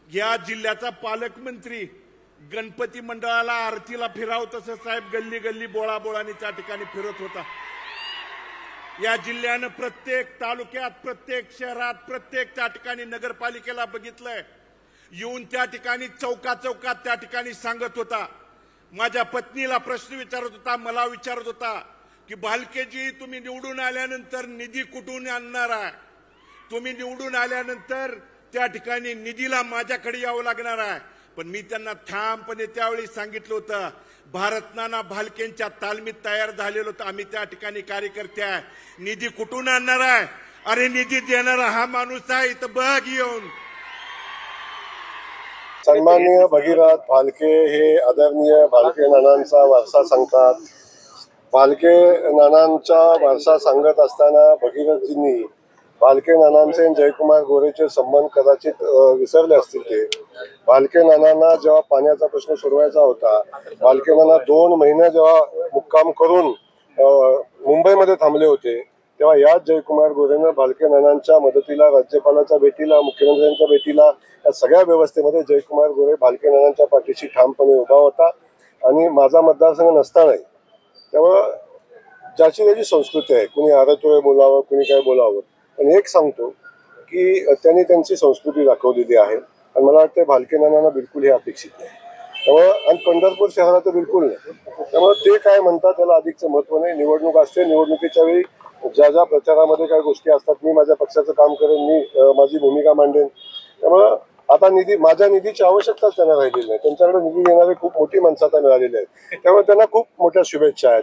या जिल्ह्याचा पालकमंत्री गणपती मंडळाला आरतीला फिराव तसं साहेब गल्ली गल्ली बोळाबोळाने त्या ठिकाणी फिरत होता। या जिल्ह्यानं प्रत्येक तालुक्यात, प्रत्येक शहरात, प्रत्येक त्या ठिकाणी नगरपालिकेला बघितलंय, येऊन त्या ठिकाणी चौकात त्या ठिकाणी सांगत होता। माझ्या पत्नीला प्रश्न विचारत होता, मला विचारत होता की भालकेजी तुम्ही निवडून आल्यानंतर निधी कुठून आणणार आहे? तुम्ही निवडून आल्यानंतर त्या ठिकाणी निधीला माझ्याकडे यावं लागणार आहे। पण मी त्यांना ठामपणे त्यावेळी सांगितलं होतं, भारतनाना भालकेंच्या तालमीत तयार झालेलो होतं आम्ही त्या ठिकाणी कार्यकर्ते आहे। निधी कुठून आणणार आहे? अरे निधी देणारा हा माणूस आहे, इथं बघ येऊन। सन्माननीय भगीरथ भालके हे आदरणीय भालके नानांचा वारसा सांगतात। भालके नानांचा वारसा सांगत असताना भगीरथजींनी भालके नानांचे आणि जयकुमार गोरेचे संबंध कदाचित विसरले असतील। ते भालके नानांना जेव्हा पाण्याचा प्रश्न सोडवायचा होता, भालके नाना 2 महिने जेव्हा मुक्काम करून मुंबईमध्ये थांबले होते, तेव्हा याच जयकुमार गोरेनं भालके नानांच्या मदतीला, राज्यपालाच्या भेटीला, मुख्यमंत्र्यांच्या भेटीला, या सगळ्या व्यवस्थेमध्ये जयकुमार गोरे भालके नानांच्या पाठीशी ठामपणे उभा होता। आणि माझा मतदारसंघ नसतानाही त्यामुळं ज्याची त्याची संस्कृती आहे, कुणी आरतोय बोलावं, कुणी काय बोलावं, पण एक सांगतो की त्यांनी त्यांची संस्कृती दाखवलेली आहे आणि मला वाटतं भालके नानांना बिलकुल हे अपेक्षित नाही। त्यामुळं आणि पंढरपूर शहरात तर बिलकुल नाही। त्यामुळे ते काय म्हणतात त्याला अधिकचं महत्त्व नाही। निवडणूक असते, निवडणुकीच्या वेळी ज्या प्रचारामध्ये काही गोष्टी असतात, मी माझ्या पक्षाचं काम करेन, मी माझी भूमिका मांडेन। त्यामुळं आता माझ्या निधीची आवश्यकताच त्यांना राहिलेली नाही। त्यांच्याकडे निधी देणारे खूप मोठी माणसं आता मिळालेली आहेत, त्यामुळे त्यांना खूप मोठ्या शुभेच्छा आहेत।